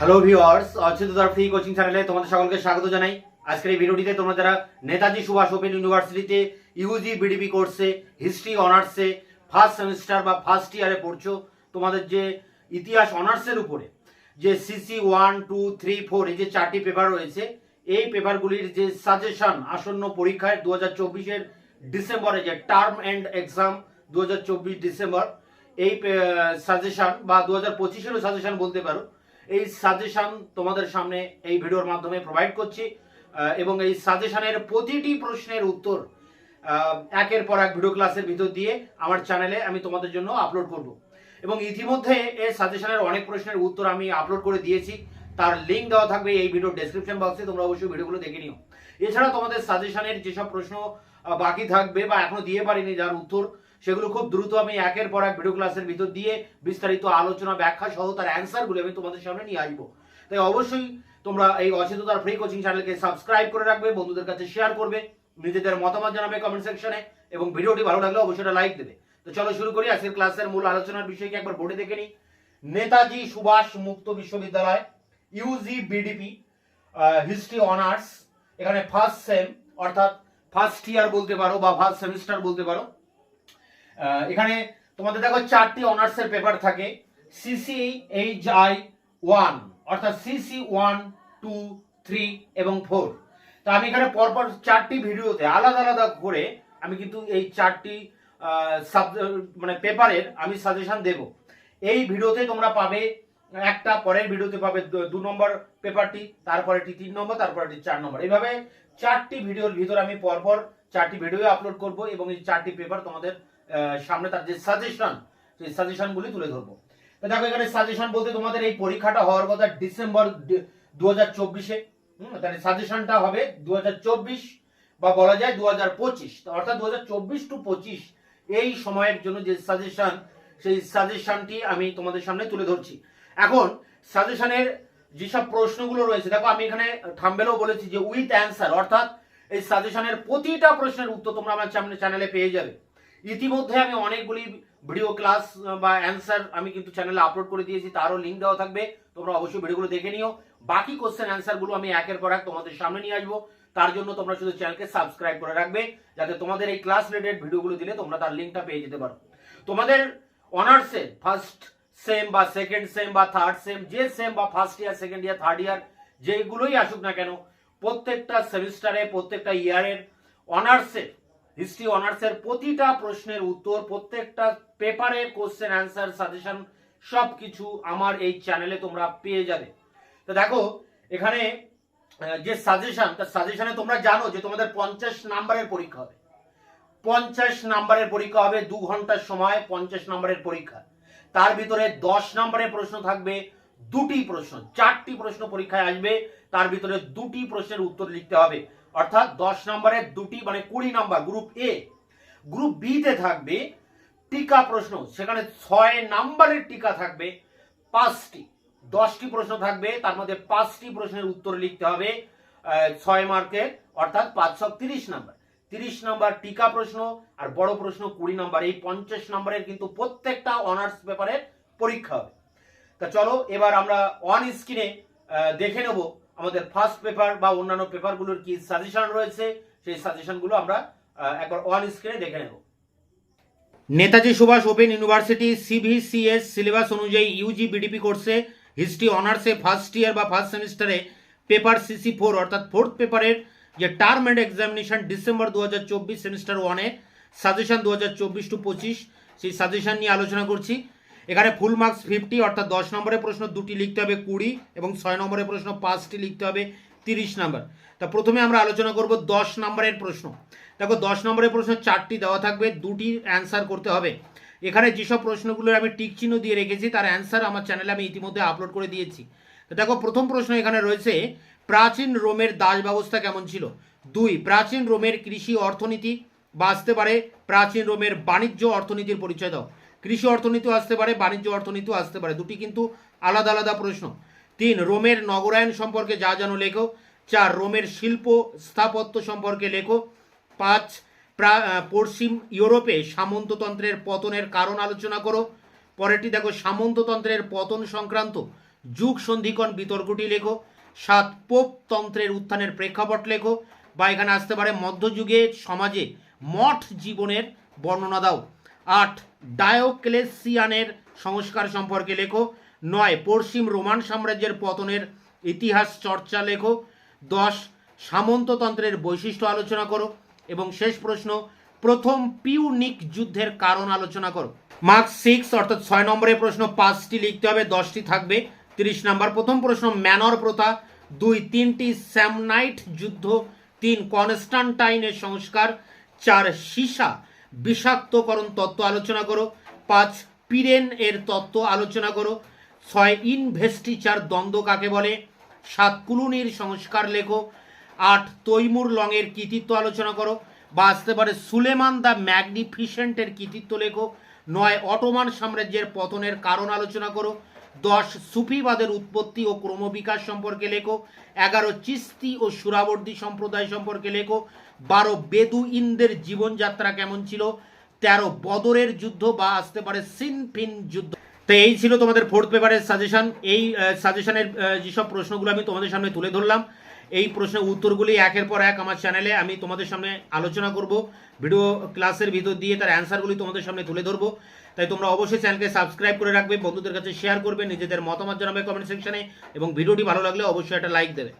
Hello viewers, অচ্যুতদার free coaching চ্যানেলে তোমাদের সকলকে স্বাগত জানাই। আজকের এই ভিডিওটিতে তোমরা যারা নেতাজি সুভাষ ওপেন ইউনিভার্সিটিতে ইউজি বিডিপি কোর্সে হিস্ট্রি অনার্সে ফার্স্ট সেমিস্টার বা ফার্স্ট ইয়ারে পড়ছো, তোমাদের যে ইতিহাস অনার্সের উপরে যে সিসি 1, 2, 3, 4 এই যে 4টি পেপার রয়েছে, এই পেপারগুলির যে সাজেশন আসন্ন পরীক্ষায় 2024-এর ডিসেম্বরে যে টার্ম এন্ড এক্সাম 2024 ডিসেম্বর, এই সাজেশন বা 2025-এরও সাজেশন বলতে পারো, এই সাজেশন তোমাদের সামনে এই ভিডিওর মাধ্যমে প্রোভাইড করছি এবং এই সাজেশনের প্রতিটি প্রশ্নের উত্তর একের পর এক ভিডিও ক্লাসের ভিতর দিয়ে আমার চ্যানেলে আমি তোমাদের জন্য আপলোড করব এবং ইতিমধ্যে এই সাজেশনের অনেক প্রশ্নের উত্তর আমি আপলোড করে দিয়েছি। তার লিঙ্ক দেওয়া থাকবে এই ভিডিওর ডেসক্রিপশন বক্সে, তোমরা অবশ্যই ভিডিওগুলো দেখে নিও। এছাড়া তোমাদের সাজেশনের যেসব প্রশ্ন বাকি থাকবে বা এখনো দিয়ে পারিনি যার উত্তর, সেগুলো খুব দ্রুত আমি একের পর এক ভিডিও ক্লাসের ভিতর দিয়ে বিস্তারিত আলোচনা ব্যাখ্যা সহ তার অ্যান্সারগুলো আমি তোমাদের সামনে নিয়ে আসবো। তাই অবশ্যই তোমরা এই অচেতনতার ফ্রি কোচিং চ্যানেলকে সাবস্ক্রাইব করে রাখবে, বন্ধুদের কাছে শেয়ার করবে, নিজেদের মতামত জানাবে কমেন্ট সেকশনে এবং ভিডিওটি ভালো লাগলে অবশ্যই লাইক দেবে। তো চলো শুরু করি। আজকের ক্লাসের মূল আলোচনার বিষয়কে একবার বোর্ডে দেখে নিই। নেতাজি সুভাষ মুক্ত বিশ্ববিদ্যালয় ইউজি বিডিপি হিস্ট্রি অনার্স, এখানে ফার্স্ট সেম অর্থাৎ ফার্স্ট ইয়ার বলতে পারো বা ফার্স্ট সেমিস্টার বলতে পারো। এখানে তোমাদের দেখো 4টি অনার্সের পেপার থাকে, CCHI 1 অর্থাৎ CC 1, 2, 3 এবং 4। তো আমি এখানে পরপর 4টি ভিডিওতে আলাদা আলাদা করে আমি কিন্তু এই 4টি মানে পেপারের আমি সাজেশন দেব। এই ভিডিওতে তোমরা পাবে একটা, পরের ভিডিওতে পাবে 2 নম্বর পেপারটি, তারপরেটি 3 নম্বর, তারপরেটি 4 নম্বর। এইভাবে 4টি ভিডিওর ভিতর আমি পরপর 4টি ভিডিও আপলোড করব এবং এই 4টি পেপার তোমাদের সামনে তার যে সাজেশন, সেই সাজেশনগুলি তুলে ধরবো। তো দেখো এখানে সাজেশন বলতে তোমাদের এই পরীক্ষাটা হওয়ার কথা ডিসেম্বর 2024-এ, তাহলে সাজেশনটা হবে 2024 বা বলা যায় 2025, অর্থাৎ 2024 টু 25 এই সময়ের জন্য যে সাজেশন, সেই সাজেশনটি আমি তোমাদের সামনে তুলে ধরছি। এখন সাজেশনের যেসব প্রশ্নগুলো রয়েছে, দেখো আমি এখানে থাম্বনেলেও বলেছি যে উইথ অ্যান্সার, অর্থাৎ এই সাজেশনের প্রতিটা প্রশ্নের উত্তর তোমরা আমার চ্যানেলে পেয়ে যাবে। ইতিমধ্যে আমি অনেকগুলি ভিডিও ক্লাস বা অ্যান্সার আমি কিন্তু চ্যানেলে আপলোড করে দিয়েছি, তারও লিঙ্ক দেওয়া থাকবে, তোমরা অবশ্যই ভিডিওগুলো দেখে নিও। বাকি কোশ্চেন অ্যান্সারগুলো আমি একের পর এক তোমাদের সামনে নিয়ে আসবো, তার জন্য তোমরা শুধু চ্যানেলকে সাবস্ক্রাইব করে রাখবে, যাতে তোমাদের এই ক্লাস রিলেটেড ভিডিওগুলো দিলে তোমরা তার লিঙ্কটা পেয়ে যেতে পারো। তোমাদের অনার্সে ফার্স্ট সেম বা সেকেন্ড সেম বা থার্ড সেম, যে সেম বা first year, second year, third year যেগুলোই আসুক না কেন, প্রত্যেকটা সেমিস্টারে প্রত্যেকটা ইয়ারের অনার্সে হিস্ট্রি অনার্সের প্রতিটা প্রশ্নের উত্তর, প্রত্যেকটা পেপারের কোশ্চেন অ্যান্সার সাজেশন সবকিছু আমার এই চ্যানেলে তোমরা পেয়ে যাবে। তো দেখো এখানে যে সাজেশন, তার সাজেশনে তোমরা জানো যে তোমাদের 50 নাম্বারের পরীক্ষা হবে। 50 নাম্বারের পরীক্ষা হবে, 2 ঘন্টার সময় 50 নাম্বারের পরীক্ষা। তার ভিতরে 10 নাম্বারের প্রশ্ন থাকবে, 2টি প্রশ্ন, 4টি প্রশ্ন পরীক্ষায় আসবে, তার ভিতরে 2টি প্রশ্নের উত্তর লিখতে হবে। অর্থাৎ 10 নম্বরের 2টি মানে 20 number group A. Group B তে থাকবে টিকা প্রশ্ন, সেখানে 6 নাম্বারের টিকা থাকবে 5টি। 10টি প্রশ্ন থাকবে, তার মধ্যে 5টি প্রশ্নের উত্তর লিখতে হবে 6 মার্কের, অর্থাৎ 530 নাম্বার। 30 নাম্বার টিকা প্রশ্ন আর বড় প্রশ্ন 20 নাম্বার। এই 50 নাম্বারের কিন্তু প্রত্যেকটা অনার্স পেপারের পরীক্ষা হবে। তা চলো এবার আমরা অন স্ক্রিনে দেখে নেব আমাদের ফার্স্ট পেপার বা অন্যান্য পেপারগুলোর কি সাজেশন রয়েছে, সেই সাজেশনগুলো আমরা একবার অন স্ক্রিনে দেখে নেব। Netaji Subhas open university CVCS syllabus অনুযায়ী ইউজি বিডিপি কোর্সে হিস্ট্রি অনার্সে ফার্স্ট ইয়ার বা ফার্স্ট সেমিস্টারে পেপার CC 4 অর্থাৎ ফোর্থ পেপারের যে term end examination December 2024 semester 1-এ সাজেশন 2024 টু 25, সেই সাজেশন নিয়ে আলোচনা করছি। এখানে ফুল মার্কস 50 অর্থাৎ 10 নম্বরের প্রশ্ন 2টি লিখতে হবে 20 এবং 6 নম্বরের প্রশ্ন 5টি লিখতে হবে 30 নাম্বার। তা প্রথমে আমরা আলোচনা করব 10 নম্বরের প্রশ্ন। দেখো 10 নম্বরের প্রশ্ন 4টি দেওয়া থাকবে, 2টি অ্যান্সার করতে হবে। এখানে যেসব প্রশ্নগুলোর আমি টিক চিহ্ন দিয়ে রেখেছি তার অ্যান্সার আমার চ্যানেলে আমি ইতিমধ্যে আপলোড করে দিয়েছি। তো দেখো প্রথম প্রশ্ন এখানে রয়েছে, প্রাচীন রোমের দাস ব্যবস্থা কেমন ছিল? 2, প্রাচীন রোমের কৃষি অর্থনীতি, বা আসতে পারে প্রাচীন রোমের বাণিজ্য অর্থনীতির পরিচয় দাও। কৃষি অর্থনীতিও আসতে পারে, বাণিজ্য অর্থনীতিও আসতে পারে, দুটি কিন্তু আলাদা আলাদা প্রশ্ন। 3, রোমের নগরায়ন সম্পর্কে যা জানো লেখো। 4, রোমের শিল্প স্থাপত্য সম্পর্কে লেখো। 5, পশ্চিম ইউরোপে সামন্ততন্ত্রের পতনের কারণ আলোচনা করো। পরেরটি দেখো সামন্ততন্ত্রের পতন সংক্রান্ত যুগ সন্ধিকরণ বিতর্কটি লেখো। 7 পোপ তন্ত্রের উত্থানের প্রেক্ষাপট লেখো, বা এখানে আসতে পারে মধ্যযুগে সমাজে মঠ জীবনের বর্ণনা দাও। 8 ডায়োক্লেসিয়ানের সংস্কার সম্পর্কে লেখো। 9 পশ্চিম রোমান সাম্রাজ্যের পতনের ইতিহাস চর্চা লেখো। 10 সামন্ততন্ত্রের বৈশিষ্ট্য আলোচনা করো। এবং শেষ প্রশ্ন, প্রথম পিউনিক যুদ্ধের কারণ আলোচনা করো। মার্কস 6 অর্থাৎ 6 নম্বরের প্রশ্ন 5টি লিখতে হবে, 10টি থাকবে 30 নাম্বার। প্রথম প্রশ্ন ম্যানর প্রথা। 2 3টি স্যামনাইট যুদ্ধ। 3 কনস্টান্টাইনের সংস্কার। 4 সীসা বিষাক্তকরণ তত্ত্ব আলোচনা করো। 5 পিরেন এর তত্ত্ব আলোচনা করো। 6 ইনভেস্টিচার দ্বন্দ্ব কাকে বলে। 7 কুলুনির সংস্কার লেখো। 8 তৈমুর লং এর কৃতিত্ব আলোচনা করো, বা আসতে পারে সুলেমান দ্য ম্যাগনিফিসেন্টের কৃতিত্ব লেখো। 9 অটোমান সাম্রাজ্যের পতনের কারণ আলোচনা করো। 10 সুফিবাদের উৎপত্তি ও ক্রমবিকাশ সম্পর্কে লেখো। 11 চিস্তি ও সুরাবর্দী সম্প্রদায় সম্পর্কে লেখো। 12 বেদুইনদের জীবনযাত্রা কেমন ছিল। 13 বদরের যুদ্ধ, বা আসতে পারে সিনফিন যুদ্ধ। তো এই ছিল তোমাদের 4th পেপারের সাজেশন। এই সাজেশনের যেসব প্রশ্নগুলো আমি তোমাদের সামনে তুলে ধরলাম, এই প্রশ্নের উত্তরগুলি একের পর এক আমার চ্যানেলে আমি তোমাদের সামনে আলোচনা করব, ভিডিও ক্লাসের ভিতর দিয়ে তার অ্যান্সারগুলি তোমাদের সামনে তুলে ধরবো। তাই তোমরা অবশ্যই চ্যানেলকে সাবস্ক্রাইব করে রাখবে, বন্ধুদের কাছে শেয়ার করবে, নিজেদের মতামত জানাবে কমেন্ট সেকশনে, এবং ভিডিওটি ভালো লাগলে অবশ্যই একটা লাইক দেবে।